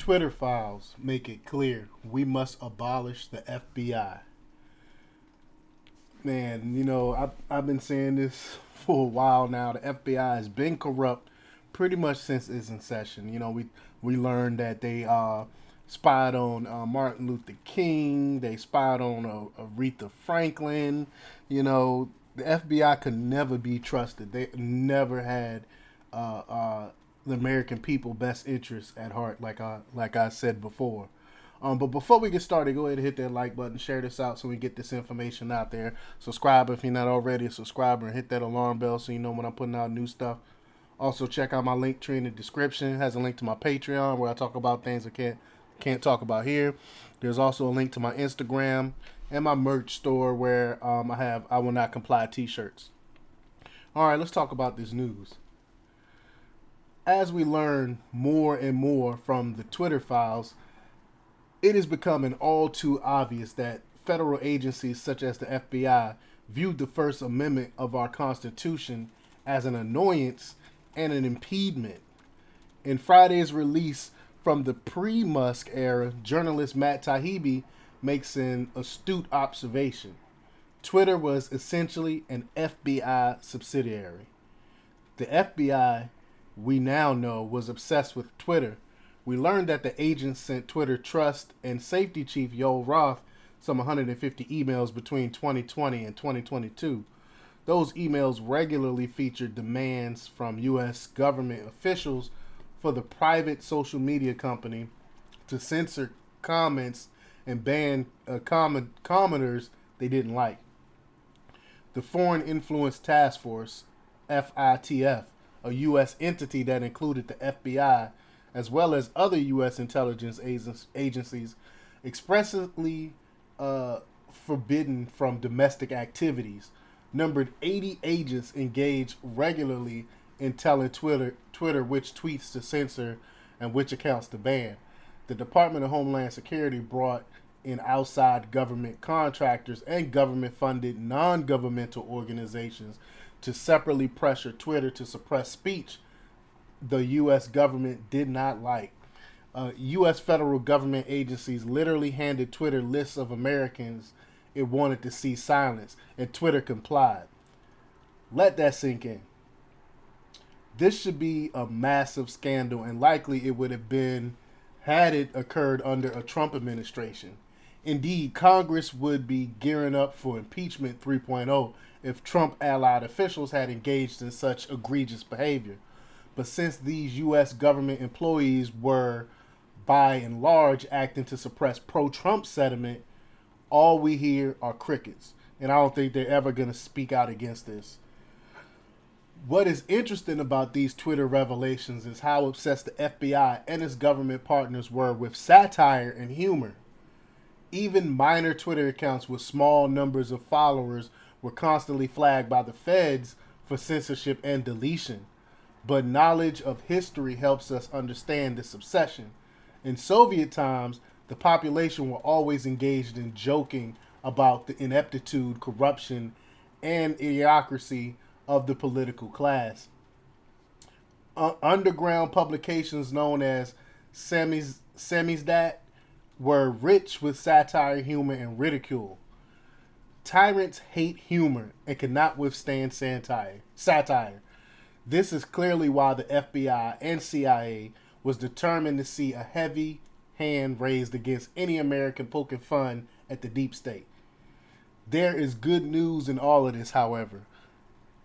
Twitter files make it clear we must abolish the FBI. Man, I've been saying this for a while now. The FBI has been corrupt pretty much since its inception. We learned that they spied on Martin Luther King. They spied on Aretha Franklin. The FBI could never be trusted. They never had uh, uh, the American people best interests at heart, like I said before. But before we get started, go ahead and hit that like button, share this out so we get this information out there. Subscribe if you're not already a subscriber, and hit that alarm bell so you know when I'm putting out new stuff. Also, check out my link tree in the description. It has a link to my Patreon where I talk about things I can't talk about here. There's also a link to my Instagram and my merch store where I have I will not comply t-shirts. All right, let's talk about this news. As we learn more and more from the Twitter files, it is becoming all too obvious that federal agencies such as the FBI viewed the First Amendment of our Constitution as an annoyance and an impediment. In Friday's release from the pre-Musk era, journalist Matt Taibbi makes an astute observation. Twitter was essentially an FBI subsidiary. The FBI, we now know, was obsessed with Twitter. We learned that the agents sent Twitter Trust and Safety Chief Yoel Roth some 150 emails between 2020 and 2022. Those emails regularly featured demands from U.S. government officials for the private social media company to censor comments and ban commenters they didn't like. The Foreign Influence Task Force, FITF, a U.S. entity that included the FBI, as well as other U.S. intelligence agencies, expressly forbidden from domestic activities, numbered 80 agents engaged regularly in telling Twitter which tweets to censor and which accounts to ban. The Department of Homeland Security brought in outside government contractors and government-funded non-governmental organizations to separately pressure Twitter to suppress speech the U.S. government did not like. U.S. federal government agencies literally handed Twitter lists of Americans it wanted to see silenced, and Twitter complied. Let that sink in. This should be a massive scandal, and likely it would have been had it occurred under a Trump administration. Indeed, Congress would be gearing up for impeachment 3.0 if Trump allied officials had engaged in such egregious behavior. But since these U.S. government employees were, by and large, acting to suppress pro-Trump sentiment, all we hear are crickets. And I don't think they're ever going to speak out against this. What is interesting about these Twitter revelations is how obsessed the FBI and its government partners were with satire and humor. Even minor Twitter accounts with small numbers of followers were constantly flagged by the feds for censorship and deletion. But knowledge of history helps us understand this obsession. In Soviet times, the population were always engaged in joking about the ineptitude, corruption, and idiocracy of the political class. Underground publications known as Samizdat were rich with satire, humor, and ridicule. Tyrants hate humor and cannot withstand satire. This is clearly why the FBI and CIA was determined to see a heavy hand raised against any American poking fun at the deep state. There is good news in all of this, however.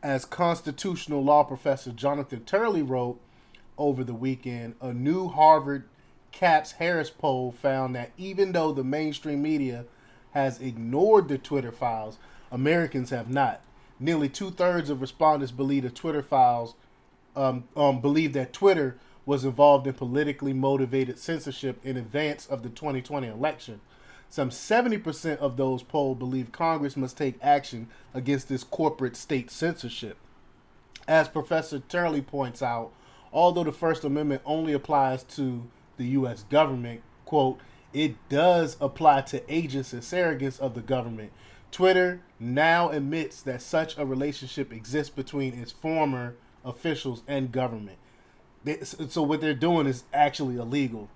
As constitutional law professor Jonathan Turley wrote over the weekend, a new Harvard Capps Harris poll found that even though the mainstream media has ignored the Twitter files, Americans have not. Nearly 2/3 of respondents believe the Twitter files believe that Twitter was involved in politically motivated censorship in advance of the 2020 election. Some 70% of those polled believe Congress must take action against this corporate state censorship. As Professor Turley points out, although the First Amendment only applies to the U.S. government, quote, it does apply to agents and surrogates of the government. Twitter now admits that such a relationship exists between its former officials and government. So what they're doing is actually illegal.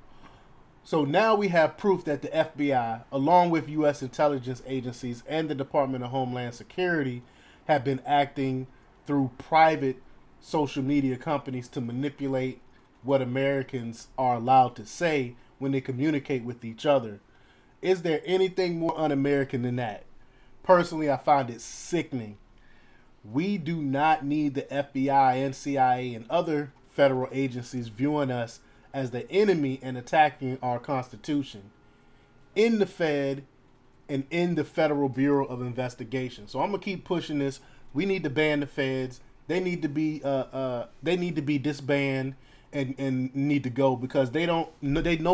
So now we have proof that the FBI, along with U.S. intelligence agencies and the Department of Homeland Security, have been acting through private social media companies to manipulate what Americans are allowed to say when they communicate with each other. Is there anything more un American than that? Personally, I find it sickening. We do not need the FBI and CIA and other federal agencies viewing us as the enemy and attacking our Constitution in the Fed and in the Federal Bureau of Investigation. So I'm gonna keep pushing this. We need to ban the feds. They need to be disbanded and need to go because they no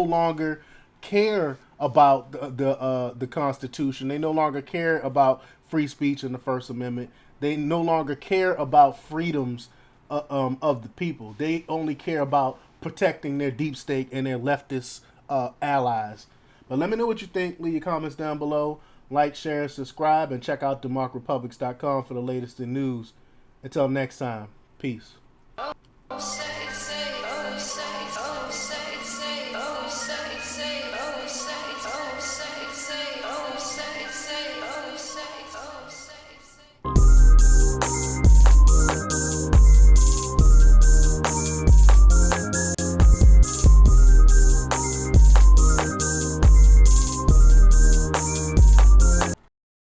longer care about the Constitution. They no longer care about free speech and the First Amendment. They no longer care about freedoms of the people. They only care about protecting their deep state and their leftist allies. But let me know what you think. Leave your comments down below. Like, share, subscribe, and check out democrepublics.com for the latest in news. Until next time, peace.